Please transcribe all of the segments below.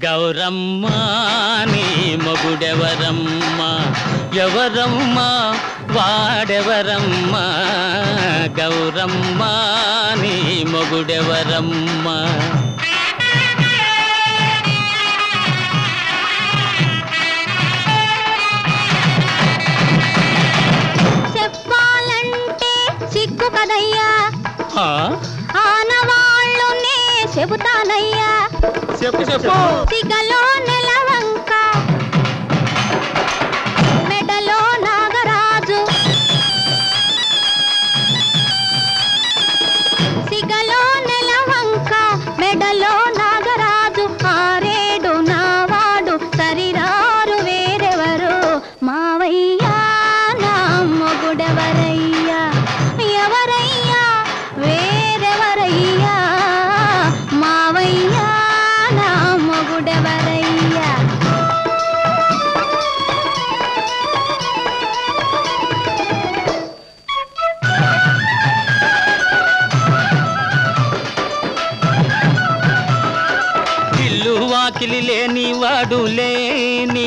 గౌరమ్మ నీ మొగుడెవరమ్మ ఎవరమ్మ వాడెవరమ్మ గౌరమ్మ నీ మొగుడెవరమ్మ చెప్పాలంటే సిగ్గు కదయ్యా ఆనవాళ్ళునే చెబుతానయ్యా చెప్పు చెప్పు సిగలో నెలవంక మెడలో నాగరాజు సిగలో నెలవంక మెడలో నాగరాజు ఆరేడు నావాడు సరిరారు వేరెవరు మావయ్యా నా మొగుడెవరయ్యా ఎవరయ్యా వేరెవరయ్యా మావయ్యా మొగుడెవరయ్యా ఇల్లు వాకిలి లేనివాడు లేనివాడు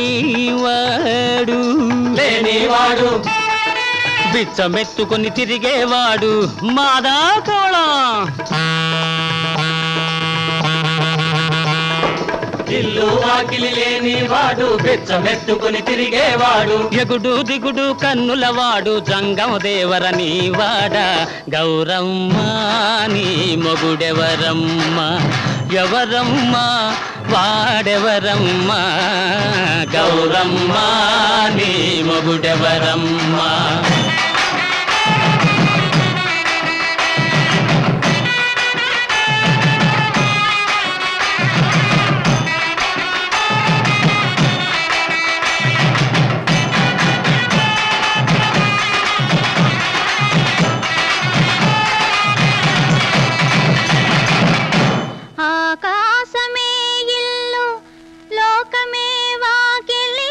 బిచ్చమెత్తుకొని తిరిగేవాడు మాదాకోళం ఇల్లు వాకిలి లేనివాడు బిచ్చమెత్తుకుని తిరిగేవాడు ఎగుడు దిగుడు కన్నులవాడు జంగమ దేవరని వాడ గౌరమ్మ నీ మొగుడెవరమ్మ ఎవరమ్మ వాడెవరమ్మ గౌరమ్మ నీ మొగుడెవరమ్మ ఆకాశమే ఇల్లు లోకమే వాకిలి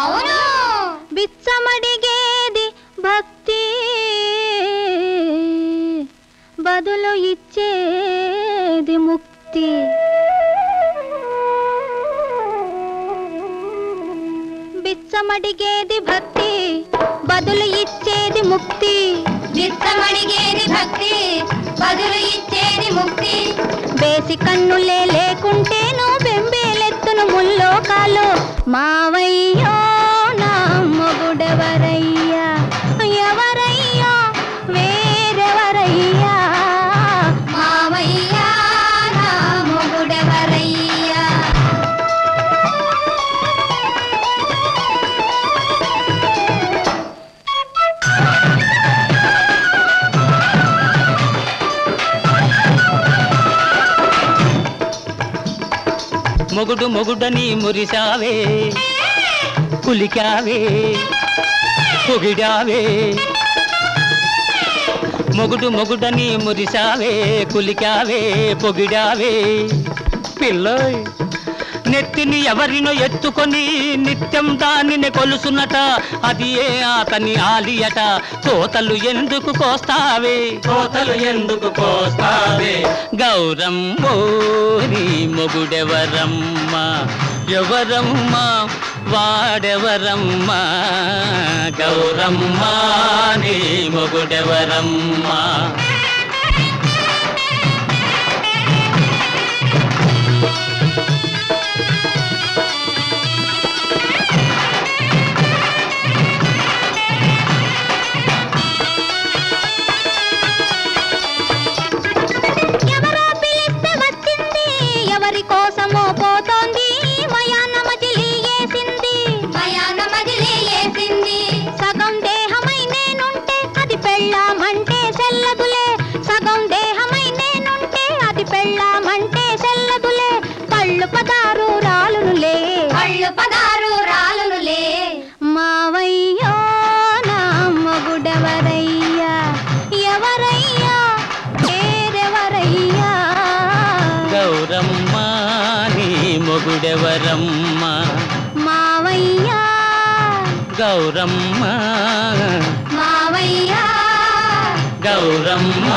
అవును బిచ్చమడిగేది భక్తి బదులు ఇచ్చేది ముక్తి బిచ్చమడిగేది భక్తి బదులు ఇచ్చేది ముక్తి బిచ్చమడిగేది భక్తి బదులు ఇచ్చేది ముక్తి బేసి కన్నులే లేకుంటేను బెంబేలెత్తును ముల్లోకాలు మావయ్యో నా మొగుడెవరయ్యా ఎవరయ్యా వేరెవరయ్యా మావయ్యా నా మొగుడెవరయ్యా మొగుడు మొగుడని మురిసావే కులికావే పొగిడావే మొగుడు మొగుడని మురిసావే కులికావే పొగిడావే పిల్లోయ్ నెత్తిని ఎవరినో ఎత్తుకొని నిత్యం దానిని కొలుసునట అది ఏ అతని ఆలియట కోతలు ఎందుకు కోస్తావే గౌరమ్మో నీ మొగుడెవరమ్మ ఎవరమ్మ వాడెవరమ్మ గౌరమ్మ నీ మొగుడెవరమ్మ కోసమో పోతోంది మయాన మజిలీ వేసింది సగం దేహమై నేనుంటే అది పెళ్ళామంటే చెల్లదులే మొగుడెవరమ్మ మావయ్య గౌరమ్మ మావయ్య గౌరమ్మ